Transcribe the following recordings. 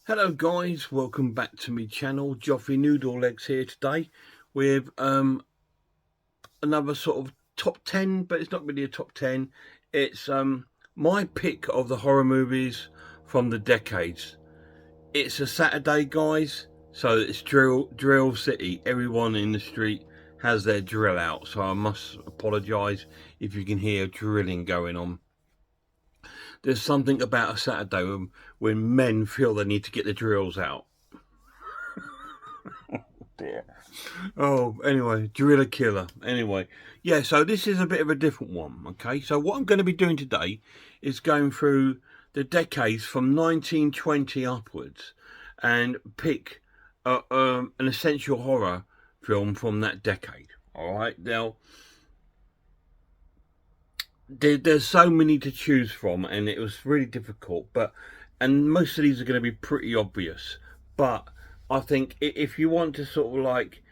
Hello guys, welcome back to my channel. Joffrey Noodle Legs here today with another sort of top 10, but it's not really a top 10. It's my pick of the horror movies from the decades. It's a Saturday, guys, so it's drill city. Everyone in the street has their drill out, so I must apologise if you can hear drilling going on. There's something about a Saturday when men feel they need to get the drills out. Dear. Oh, anyway, Gorilla Killer. Anyway, yeah, so this is a bit of a different one, okay? So what I'm going to be doing today is going through the decades from 1920 upwards and pick an essential horror film from that decade, all right? Now, there's so many to choose from, and it was really difficult, and most of these are going to be pretty obvious, but I think if you want to sort of like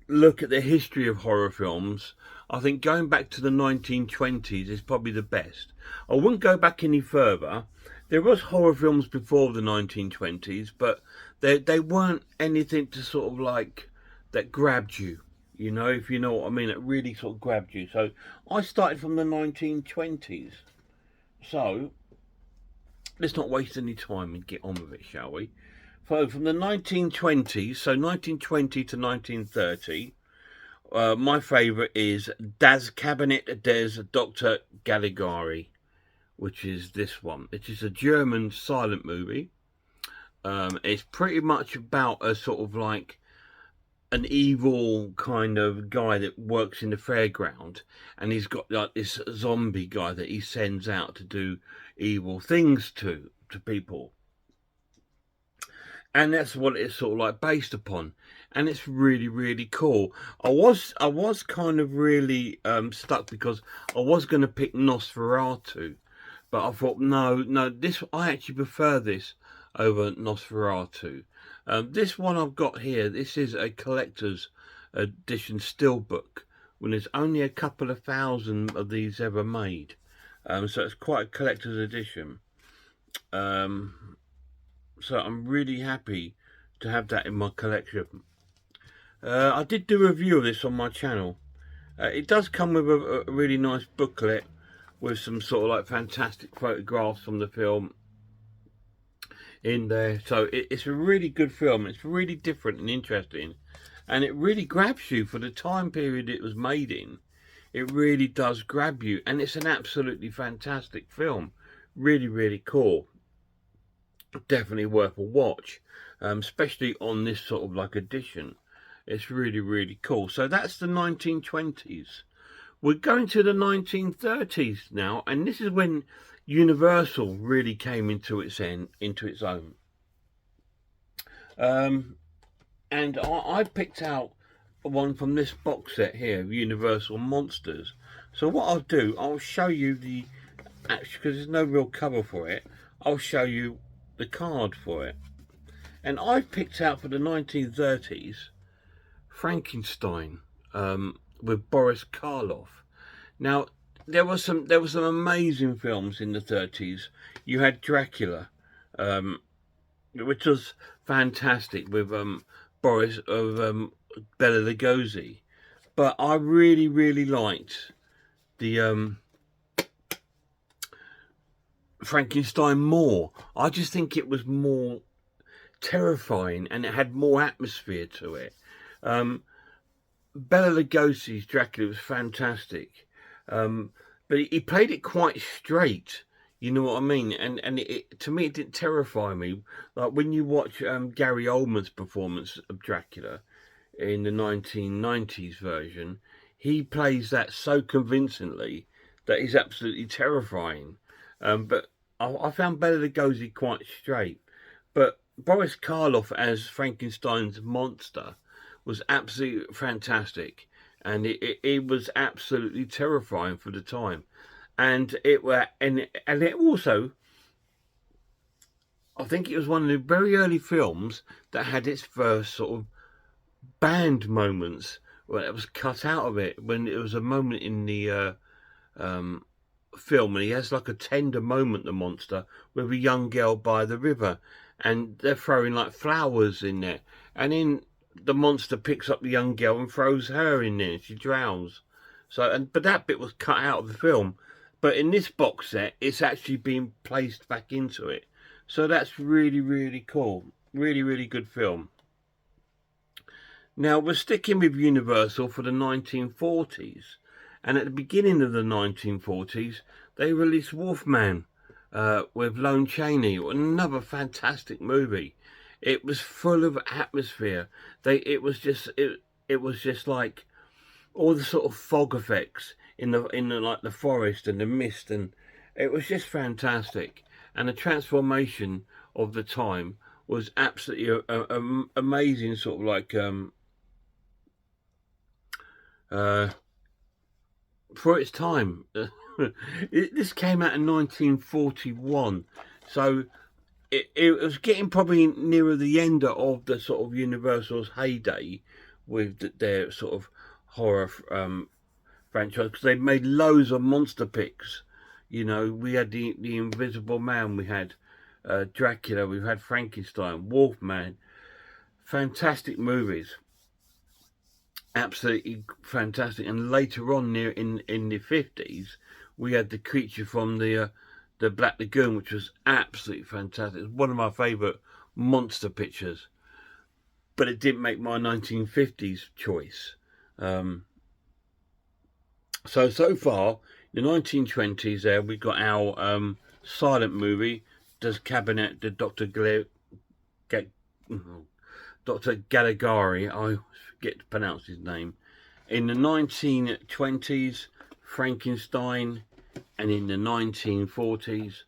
look at the history of horror films, I think going back to the 1920s is probably the best. I wouldn't go back any further. There was horror films before the 1920s, but they weren't anything to sort of like that grabbed you. You know, if you know what I mean, it really sort of grabbed you. So I started from the 1920s. So let's not waste any time and get on with it, shall we? So from the 1920s, so 1920 to 1930, my favourite is Das Kabinett des Dr. Caligari, which is this one. It is a German silent movie. It's pretty much about a sort of like an evil kind of guy that works in the fairground, and he's got like this zombie guy that he sends out to do evil things to people, and that's what it's sort of like based upon, and it's really cool. I was kind of really stuck because I was going to pick Nosferatu, but I thought no, this I actually prefer this over Nosferatu. This one I've got here, this is a collector's edition steelbook, when there's only a couple of thousand of these ever made, so it's quite a collector's edition. So I'm really happy to have that in my collection. I did do a review of this on my channel. It does come with a really nice booklet with some sort of like fantastic photographs from the film in there. So it's a really good film. It's really different and interesting, and it really grabs you for the time period it was made in. It really does grab you, and it's an absolutely fantastic film. Really cool. Definitely worth a watch, especially on this sort of like edition. It's really cool. So that's the 1920s. We're going to the 1930s now, and this is when Universal really came into its own. And I picked out one from this box set here, Universal Monsters. So what I'll do, I'll show you the actually, because there's no real cover for it, I'll show you the card for it. And I've picked out for the 1930s Frankenstein, with Boris Karloff. Now there were some amazing films in the 30s. You had Dracula, which was fantastic, with Boris of Bela Lugosi. But I really liked the Frankenstein more. I just think it was more terrifying, and it had more atmosphere to it. Bela Lugosi's Dracula was fantastic, but he played it quite straight. You know what I mean? And to me, it didn't terrify me. Like when you watch Gary Oldman's performance of Dracula in the 1990s version, he plays that so convincingly that he's absolutely terrifying. But I found Bela Lugosi quite straight. But Boris Karloff as Frankenstein's monster was absolutely fantastic, and it was absolutely terrifying for the time. And it also, I think it was one of the very early films that had its first sort of banned moments when it was cut out of it. When it was a moment in the film, and he has like a tender moment, the monster, with a young girl by the river, and they're throwing like flowers in there, and then the monster picks up the young girl and throws her in there, and she drowns. But that bit was cut out of the film. But in this box set, it's actually been placed back into it. So that's really, really cool. Really, really good film. Now, we're sticking with Universal for the 1940s. And at the beginning of the 1940s, they released Wolfman with Lon Chaney. Another fantastic movie. It was full of atmosphere. It was just like all the sort of fog effects in the like the forest and the mist, and it was just fantastic. And the transformation of the time was absolutely amazing, sort of like for its time. This came out in 1941, so it was getting probably nearer the end of the sort of Universal's heyday with their sort of horror franchise, because they made loads of monster picks. You know, we had the Invisible Man, we had Dracula, we've had Frankenstein, Wolfman. Fantastic movies, absolutely fantastic. And later on, near in the 50s, we had the creature from the Black Lagoon, which was absolutely fantastic. It's one of my favourite monster pictures, but it didn't make my 1950s choice. So far, in the 1920s, there we got our silent movie, Das Cabinet de Dr. Dr. Caligari. I forget to pronounce his name. In the 1920s, Frankenstein, and in the 1940s,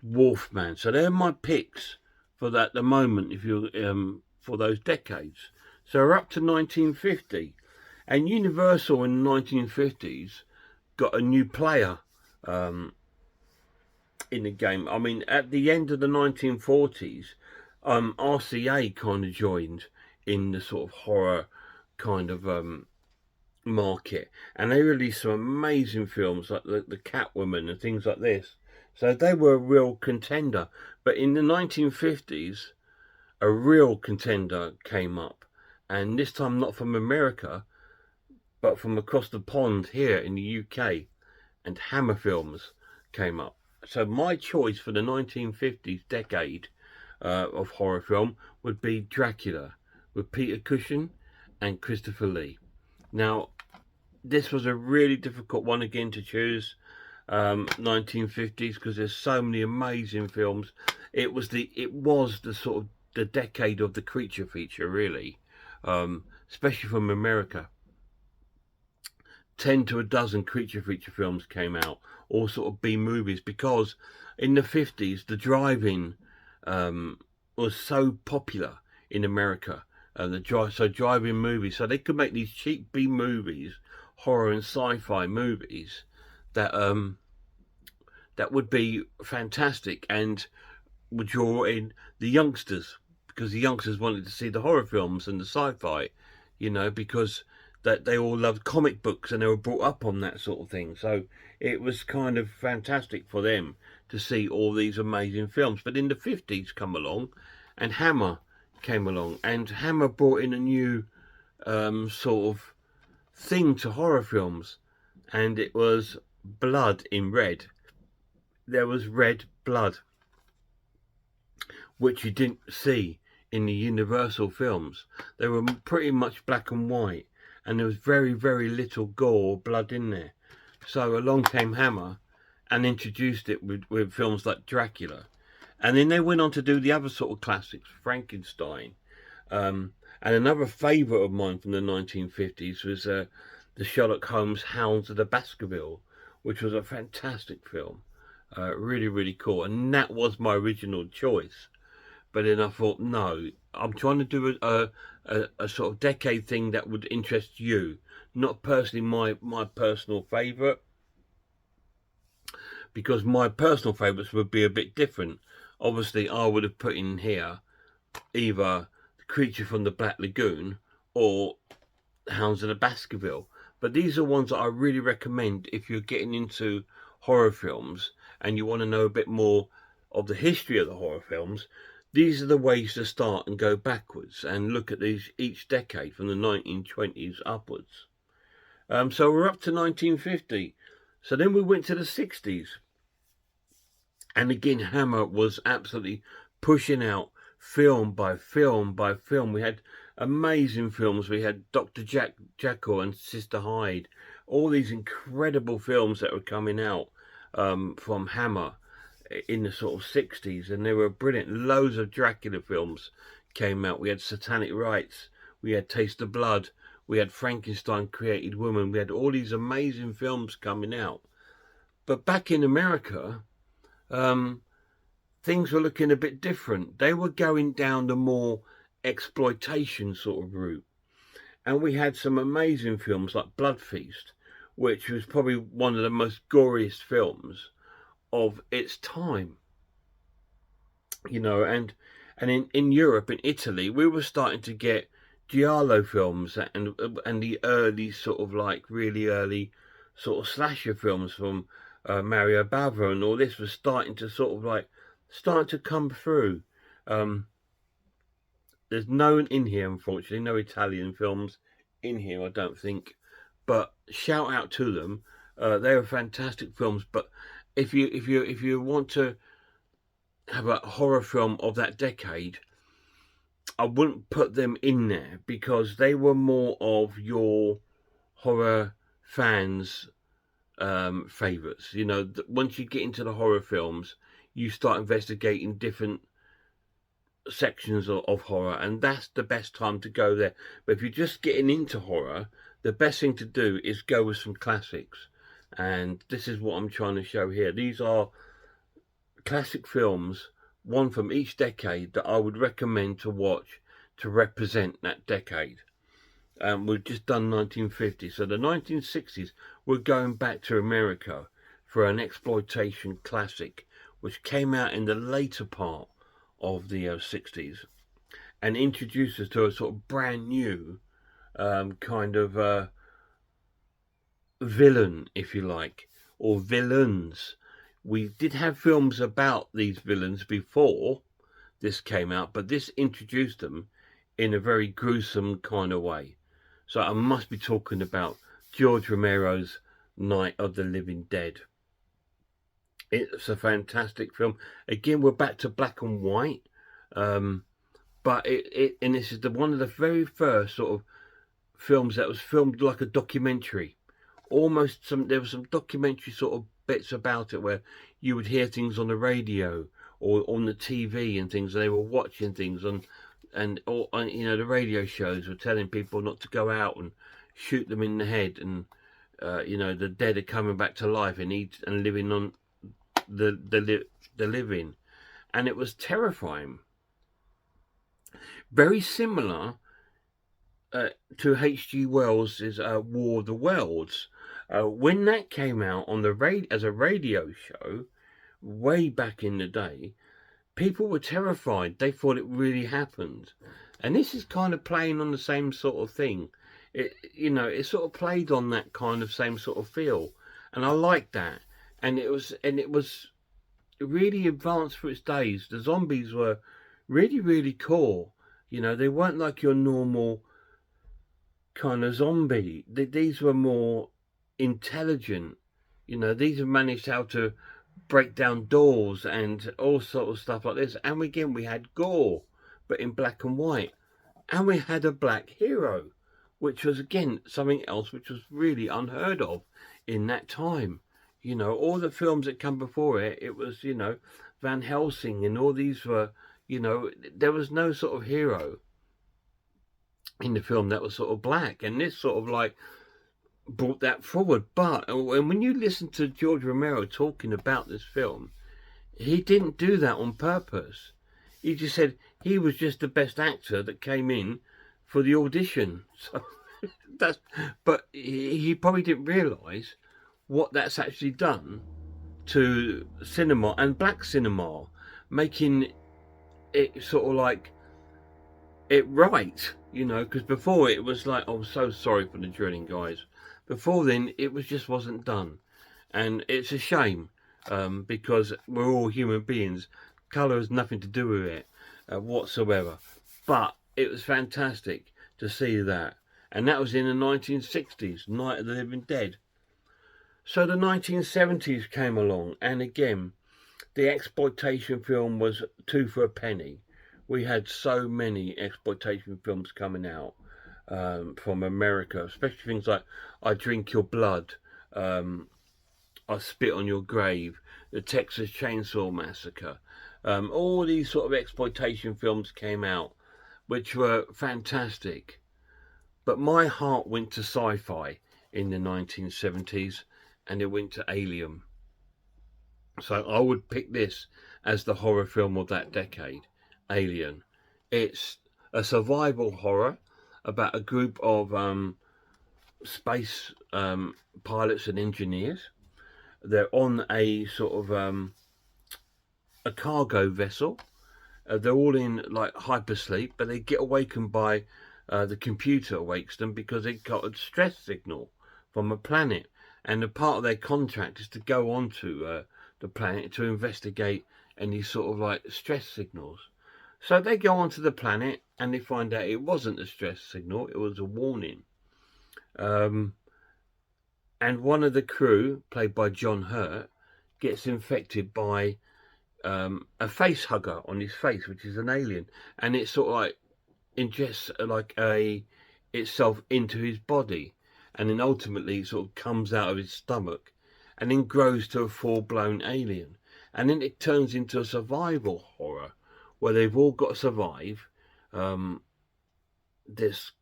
Wolfman. So they're my picks for that. The moment, if you for those decades. So we're up to 1950, and Universal in the 1950s got a new player in the game. I mean, at the end of the 1940s, RCA kind of joined in the sort of horror kind of market, and they released some amazing films like the Catwoman and things like this. So they were a real contender. But in the 1950s, a real contender came up, and this time not from America, but from across the pond here in the UK, and Hammer Films came up. So my choice for the 1950s decade of horror film would be Dracula with Peter Cushing and Christopher Lee. Now, this was a really difficult one again to choose, 1950s, because there's so many amazing films. It was the sort of the decade of the creature feature, really, especially from America. 10 to a dozen creature feature films came out, all sort of B movies, because in the 50s the drive-in was so popular in America, drive-in movies, so they could make these cheap B movies, horror and sci-fi movies that that would be fantastic and would draw in the youngsters, because the youngsters wanted to see the horror films and the sci-fi, you know, because that they all loved comic books and they were brought up on that sort of thing. So it was kind of fantastic for them to see all these amazing films. But in the 50s come along, and Hammer came along, and Hammer brought in a new sort of thing to horror films, and it was blood in red. There was red blood, which you didn't see in the Universal films. They were pretty much black and white, and there was very, very little gore or blood in there. So along came Hammer and introduced it with films like Dracula. And then they went on to do the other sort of classics, Frankenstein. And another favourite of mine from the 1950s was the Sherlock Holmes Hounds of the Baskerville, which was a fantastic film. Really, really cool. And that was my original choice. But then I thought, no, I'm trying to do a sort of decade thing that would interest you, not personally my personal favourite, because my personal favourites would be a bit different. Obviously, I would have put in here either The Creature from the Black Lagoon or Hounds of the Baskerville. But these are ones that I really recommend if you're getting into horror films and you want to know a bit more of the history of the horror films. these are the ways to start and go backwards and look at these each decade from the 1920s upwards. So we're up to 1950. So then we went to the 60s. And again, Hammer was absolutely pushing out film by film by film. We had amazing films. We had Dr. Jekyll and Sister Hyde. All these incredible films that were coming out from Hammer in the sort of 60s. And they were brilliant. Loads of Dracula films came out. We had Satanic Rites. We had Taste of Blood. We had Frankenstein Created Woman. We had all these amazing films coming out. But back in America, things were looking a bit different. They were going down the more exploitation sort of route. And we had some amazing films like Blood Feast, which was probably one of the most goriest films of its time. You know, and in Europe, in Italy, we were starting to get giallo films and the early sort of like really early sort of slasher films from Mario Bava, and all this was starting to sort of like come through. There's no in here, unfortunately, no Italian films in here, I don't think. But shout out to them. They were fantastic films. But if you want to have a horror film of that decade, I wouldn't put them in there because they were more of your horror fans' favorites. You know, once you get into the horror films, you start investigating different sections of horror, and that's the best time to go there. But if you're just getting into horror, the best thing to do is go with some classics, and this is what I'm trying to show here. These are classic films, one from each decade, that I would recommend to watch to represent that decade. We've just done 1950, so the 1960s, we're going back to America for an exploitation classic which came out in the later part of the 60s and introduced us to a sort of brand new kind of villain, if you like, or villains. We did have films about these villains before this came out, but this introduced them in a very gruesome kind of way. So I must be talking about George Romero's Night of the Living Dead. It's a fantastic film. Again, we're back to black and white, but and this is one of the very first sort of films that was filmed like a documentary. Almost there was some documentary sort of bits about it where you would hear things on the radio or on the TV and things, and they were watching things and you know, the radio shows were telling people not to go out and shoot them in the head, and you know, the dead are coming back to life and living on the living, and it was terrifying. Very similar to H.G. Wells' War of the Worlds. When that came out on the as a radio show way back in the day, people were terrified. They thought it really happened, and this is kind of playing on the same sort of thing. You know, it sort of played on that kind of same sort of feel, and I liked that. And it was really advanced for its days. The zombies were really, really cool. You know, they weren't like your normal kind of zombie. These were more intelligent. You know, these have managed how to break down doors and all sort of stuff like this. And again, we had gore, but in black and white. And we had a black hero, which was, again, something else which was really unheard of in that time. You know, all the films that come before it, it was, you know, Van Helsing, and all these were, you know, there was no sort of hero in the film that was sort of black. And this sort of like brought that forward. But when you listen to George Romero talking about this film, he didn't do that on purpose. He just said he was just the best actor that came in for the audition. So but he probably didn't realise what that's actually done to cinema and black cinema, making it sort of like it right, you know, because before it was like, I'm so sorry for the drilling, guys. Before then, it just wasn't done, and it's a shame because we're all human beings. Colour has nothing to do with it. whatsoever. But it was fantastic to see that. And that was in the 1960s, Night of the Living Dead. So the 1970s came along, and again, the exploitation film was two for a penny. We had so many exploitation films coming out from America, especially things like I Drink Your Blood, I Spit on Your Grave, the Texas Chainsaw Massacre. All these sort of exploitation films came out, which were fantastic. But my heart went to sci-fi in the 1970s, and it went to Alien. So I would pick this as the horror film of that decade, Alien. It's a survival horror about a group of space pilots and engineers. They're on a sort of a cargo vessel. They're all in like hypersleep, but they get awakened by the computer awakes them because they got a stress signal from a planet, and a part of their contract is to go onto the planet to investigate any sort of like stress signals. So they go onto the planet and they find out it wasn't a stress signal, it was a warning. And one of the crew, played by John Hurt, gets infected by a face hugger on his face, which is an alien, and it sort of like ingests like itself into his body, and then ultimately sort of comes out of his stomach and then grows to a full-blown alien. And then it turns into a survival horror where they've all got to survive this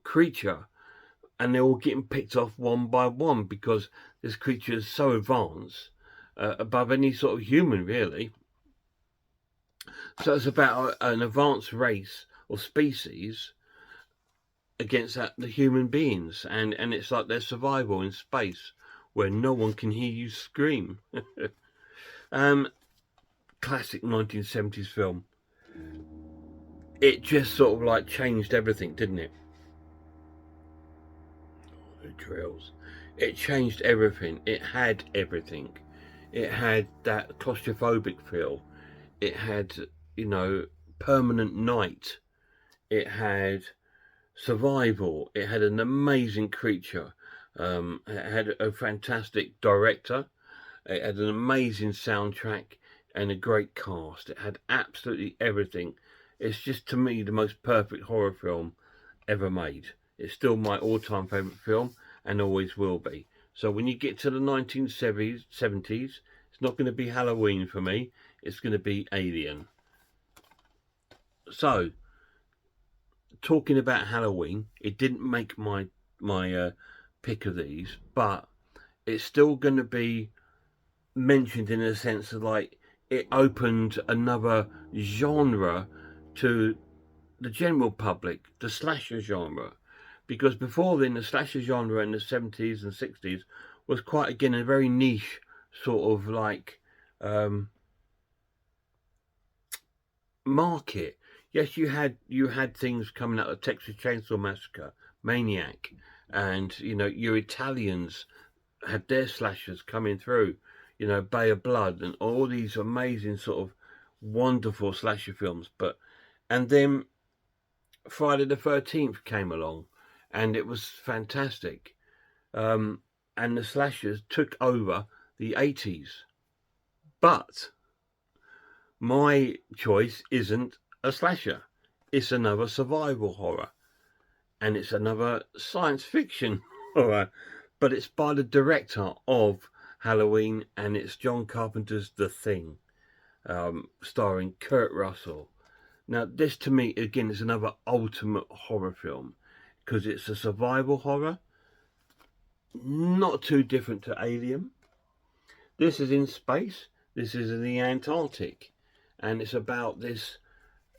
creature, and they're all getting picked off one by one because this creature is so advanced, above any sort of human, really. So it's about an advanced race or species against the human beings, and it's like their survival in space where no one can hear you scream. Classic 1970s film. It just sort of like changed everything, didn't it? The drills. It changed everything. It had everything. It had that claustrophobic feel. It had, you know, permanent night. It had survival. It had an amazing creature. It had a fantastic director. It had an amazing soundtrack and a great cast. It had absolutely everything. It's just, to me, the most perfect horror film ever made. It's still my all-time favourite film and always will be. So when you get to the 1970s, it's not going to be Halloween for me. It's going to be Alien. So, talking about Halloween, it didn't make my pick of these, but it's still going to be mentioned in a sense of like it opened another genre to the general public, the slasher genre, because before then the slasher genre in the 70s and 60s was quite, again, a very niche sort of like market. Yes, you had things coming out of Texas Chainsaw Massacre, Maniac, and you know, your Italians had their slashers coming through, you know, Bay of Blood and all these amazing sort of wonderful slasher films. And then Friday the 13th came along, and it was fantastic. And the slashers took over the 80s. But my choice isn't a slasher. It's another survival horror. And it's another science fiction horror. But it's by the director of Halloween, and it's John Carpenter's The Thing, starring Kurt Russell. Now, this to me, again, is another ultimate horror film because it's a survival horror, not too different to Alien. This is in space. This is in the Antarctic, and it's about this.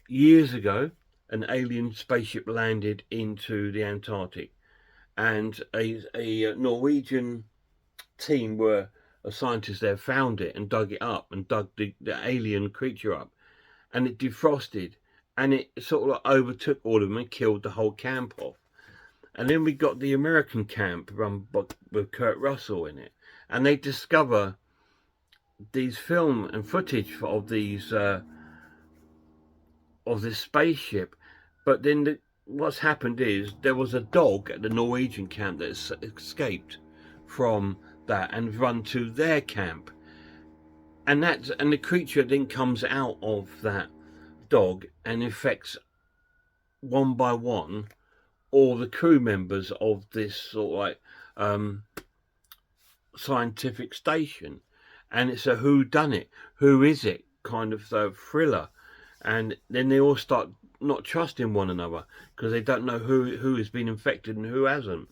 Years ago, an alien spaceship landed into the Antarctic, and a Norwegian team were a scientist there found it and dug it up and dug the alien creature up, and it defrosted, and it sort of like overtook all of them and killed the whole camp off. And then we got the American camp run with Kurt Russell in it, and they discover these film and footage of these of this spaceship. But then what's happened is there was a dog at the Norwegian camp that escaped from that and run to their camp, and the creature then comes out of that dog and infects one by one all the crew members of this sort of like scientific station, and it's a who done it, who is it kind of thriller, and then they all start not trusting one another because they don't know who has been infected and who hasn't,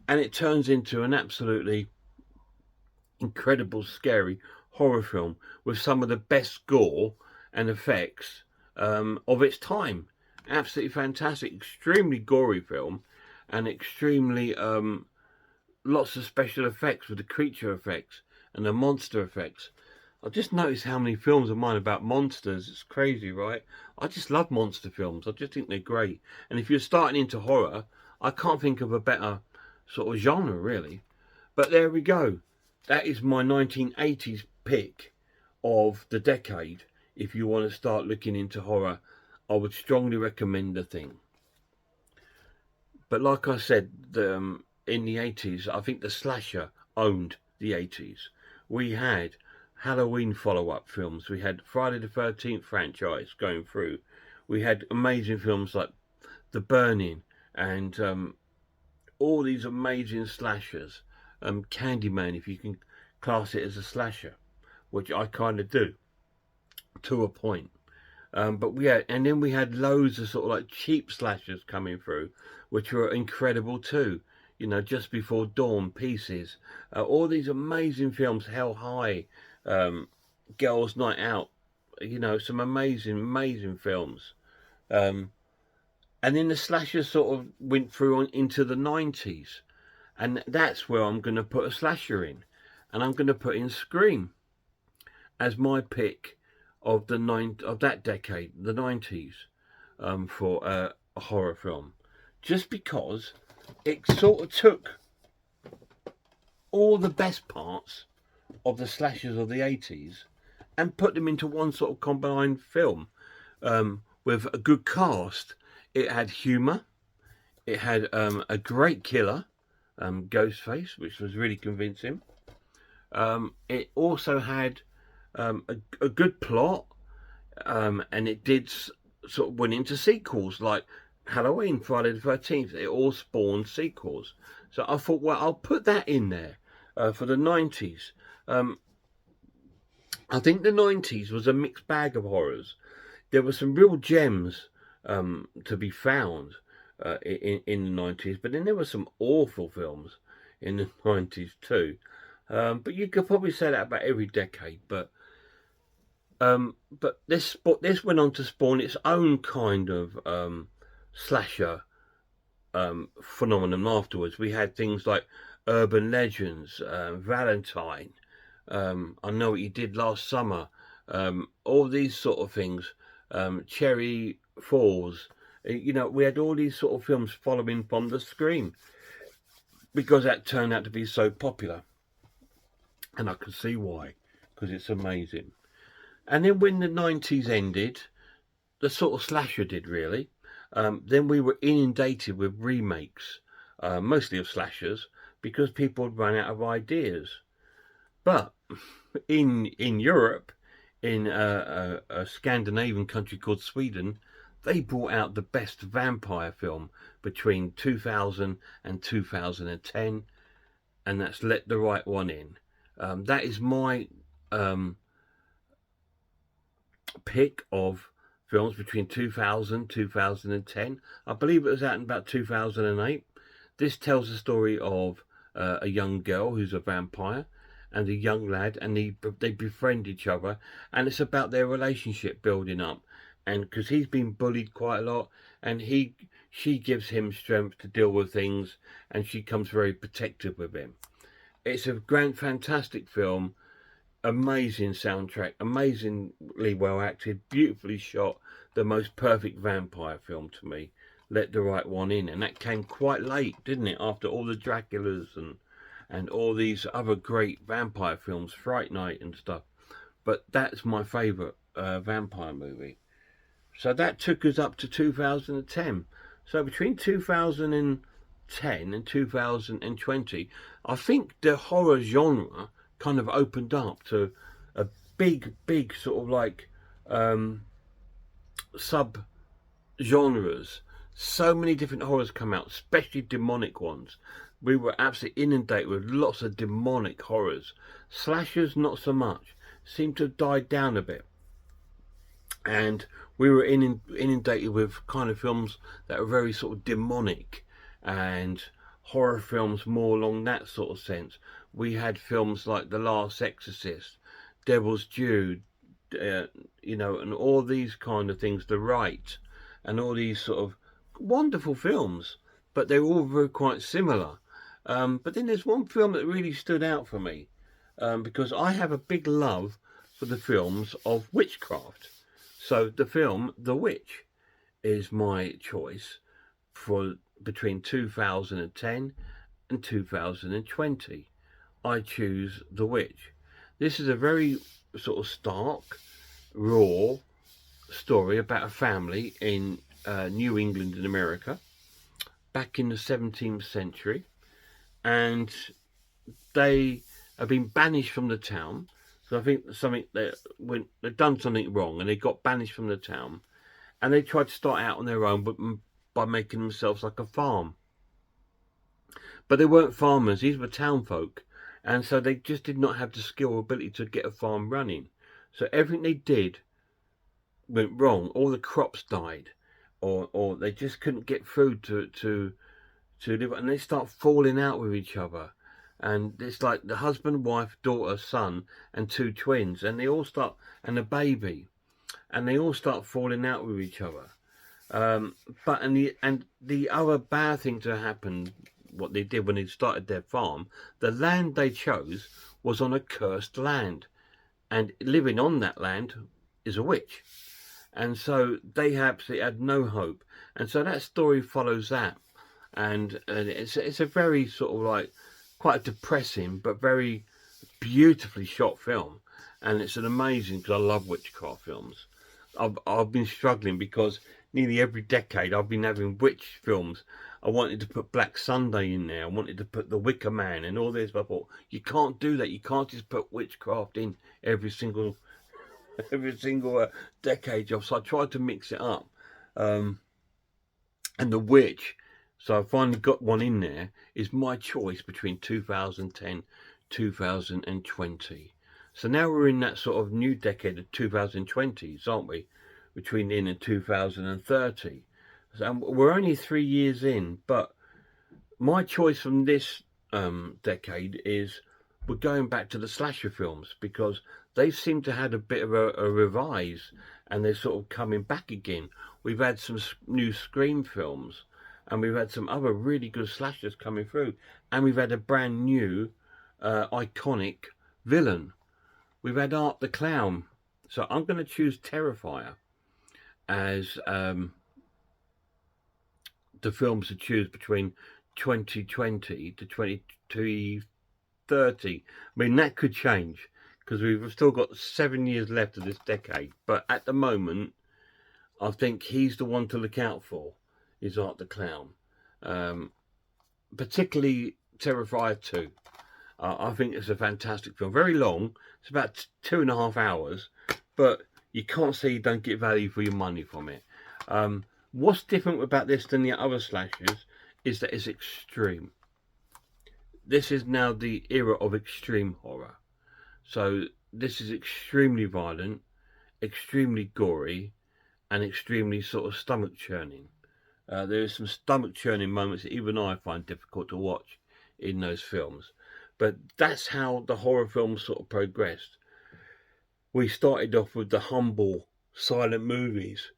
and it turns into an absolutely incredible scary horror film with some of the best gore and effects of its time. Absolutely fantastic, extremely gory film, and extremely lots of special effects with the creature effects and the monster effects. I just noticed how many films of mine about monsters. It's crazy, right? I just love monster films. I just think they're great. And if you're starting into horror, I can't think of a better sort of genre, really. But there we go. That is my 1980s pick of the decade. If you want to start looking into horror, I would strongly recommend The Thing. But like I said, in the 80s, I think the slasher owned the 80s. We had Halloween follow-up films. We had Friday the 13th franchise going through. We had amazing films like The Burning and all these amazing slashers. Candyman, if you can class it as a slasher, which I kind of do to a point. But and then we had loads of sort of like cheap slashers coming through, which were incredible too. You know, Just Before Dawn, Pieces, all these amazing films, Hell High, Girls Night Out, you know, some amazing films. And then the slashers sort of went through into the 90s. And that's where I'm going to put a slasher in. And I'm going to put in Scream as my pick of that decade, the 90s, for a horror film. Just because it sort of took all the best parts of the slashers of the 80s and put them into one sort of combined film with a good cast. It had humour. It had a great killer, Ghostface, which was really convincing. It also had a good plot, and it did sort of went into sequels like Halloween, Friday the 13th. It all spawned sequels. So I thought, well, I'll put that in there for the 90s. I think the 90s was a mixed bag of horrors. There were some real gems to be found in the 90s, but then there were some awful films in the 90s too. But you could probably say that about every decade. But this went on to spawn its own kind of slasher phenomenon afterwards. We had things like Urban Legends, Valentine, I Know What You Did Last Summer, all these sort of things, Cherry Falls. You know, we had all these sort of films following from the Scream because that turned out to be so popular. And I can see why, because it's amazing. And then when the 90s ended, the sort of slasher did really. Then we were inundated with remakes, mostly of slashers, because people had run out of ideas. But in Europe, in a Scandinavian country called Sweden, they brought out the best vampire film between 2000 and 2010, and that's Let the Right One In. That is my pick of films between 2000 2010. I believe it was out in about 2008. This tells the story of a young girl who's a vampire and a young lad, and they befriend each other, and it's about their relationship building up, and because he's been bullied quite a lot, and she gives him strength to deal with things, and she becomes very protective with him. It's a fantastic film, amazing soundtrack, amazingly well acted, beautifully shot, the most perfect vampire film to me. Let the Right One In, and that came quite late, didn't it, after all the Draculas and all these other great vampire films, Fright Night and stuff. But that's my favourite vampire movie. So that took us up to 2010. So between 2010 and 2020, I think the horror genre kind of opened up to a big sort of like sub genres. So many different horrors come out, especially demonic ones. We were absolutely inundated with lots of demonic horrors. Slashers, not so much, seemed to have died down a bit. And we were inundated with kind of films that are very sort of demonic and horror films more along that sort of sense. We had films like The Last Exorcist, Devil's Due, you know, and all these kind of things, The Rite, and all these sort of wonderful films, but they're all very quite similar. But then there's one film that really stood out for me, because I have a big love for the films of witchcraft. So the film The Witch is my choice for between 2010 and 2020. I choose The Witch. This is a very sort of stark, raw story about a family in New England in America back in the 17th century, and they have been banished from the town. So I think they've done something wrong and they got banished from the town, and they tried to start out on their own, but by making themselves like a farm. But they weren't farmers; these were town folk, and so they just did not have the skill or ability to get a farm running. So everything they did went wrong. All the crops died, or they just couldn't get food to live, and they start falling out with each other. And it's like the husband, wife, daughter, son, and two twins, and they all start, and a baby, and they all start falling out with each other. But the other bad thing to happen, what they did when they started their farm, the land they chose was on a cursed land, and living on that land is a witch, and so they absolutely had no hope. And so that story follows that, and it's a very sort of like quite a depressing but very beautifully shot film, and it's an amazing, because I love witchcraft films. I've been struggling because nearly every decade I've been having witch films. I wanted to put Black Sunday in there. I wanted to put The Wicker Man and all this, but I thought you can't do that. You can't just put witchcraft in every single decade job. So I tried to mix it up, and The Witch. So I finally got one in there. Is my choice between 2010, 2020. So now we're in that sort of new decade of 2020s, aren't we? Between in and 2030. So we're only 3 years in, but my choice from this decade is we're going back to the slasher films, because they seem to have had a bit of a revise, and they're sort of coming back again. We've had some new Scream films, and we've had some other really good slashers coming through, and we've had a brand new iconic villain. We've had Art the Clown. So I'm going to choose Terrifier as the films to choose between 2020 to 2030. I mean, that could change, because we've still got 7 years left of this decade. But at the moment, I think he's the one to look out for, is Art the Clown. Particularly Terrifier 2. I think it's a fantastic film. Very long. It's about 2.5 hours. But you can't say you don't get value for your money from it. What's different about this than the other slashers is that it's extreme. This is now the era of extreme horror. So this is extremely violent, extremely gory, and extremely sort of stomach churning. There is some stomach churning moments that even I find difficult to watch in those films. But that's how the horror films sort of progressed. We started off with the humble silent movies,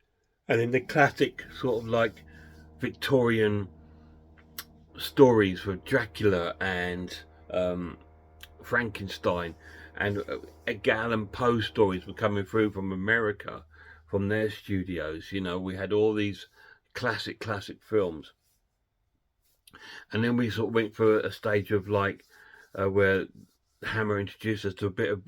and then the classic sort of like Victorian stories with Dracula and Frankenstein, and Edgar Allan Poe stories were coming through from America, from their studios. You know, we had all these classic films, and then we sort of went through a stage of like where Hammer introduced us to a bit of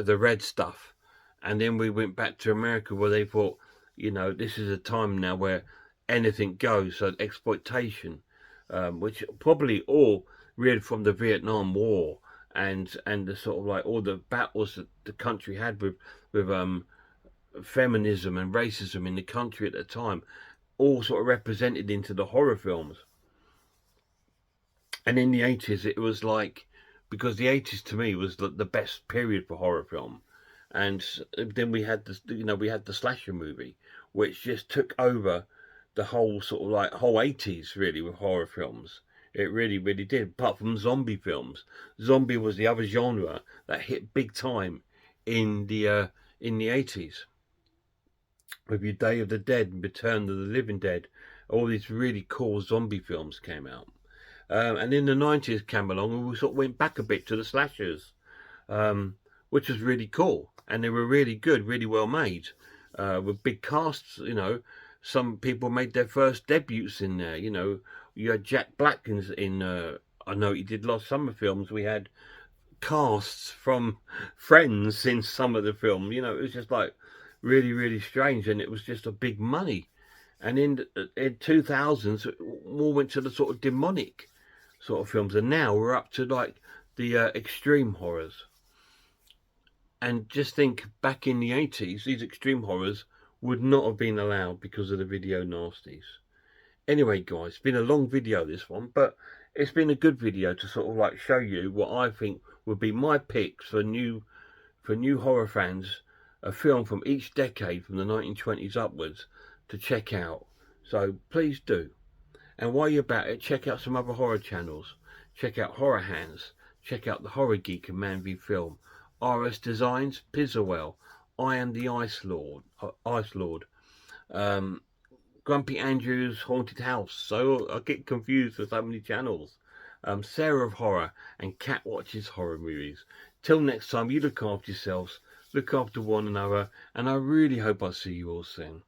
the red stuff, and then we went back to America, where they thought you know, this is a time now where anything goes. So exploitation, which probably all reared from the Vietnam War and the sort of like all the battles that the country had with feminism and racism in the country at the time, all sort of represented into the horror films. And in the 80s, it was like, because the 80s to me was the best period for horror film. And then we had this, you know, we had the slasher movie, which just took over the whole sort of like whole 80s really with horror films. It really, really did. Apart from zombie films, zombie was the other genre that hit big time in the 80s with your Day of the Dead and Return of the Living Dead. All these really cool zombie films came out. And in the 90s came along and we sort of went back a bit to the slashers, which was really cool. And they were really good, really well made, with big casts, you know. Some people made their first debuts in there, you know. You had Jack Black in I know he did Lost Summer films. We had casts from Friends in some of the film. You know, it was just like really, really strange. And it was just a big money. And in 2000s, more went to the sort of demonic sort of films, and now we're up to like the extreme horrors. And just think, back in the 80s, these extreme horrors would not have been allowed because of the video nasties. Anyway, guys, it's been a long video, this one, but it's been a good video to sort of like show you what I think would be my picks for new horror fans, a film from each decade from the 1920s upwards to check out. So please do. And while you're about it, check out some other horror channels. Check out Horror Hands. Check out The Horror Geek and Man v Film. RS Designs, Pizzawell. I Am the Ice Lord. Grumpy Andrews Haunted House. So I get confused with so many channels. Sarah of Horror and Cat Watches Horror Movies. Till next time, you look after yourselves, look after one another, and I really hope I see you all soon.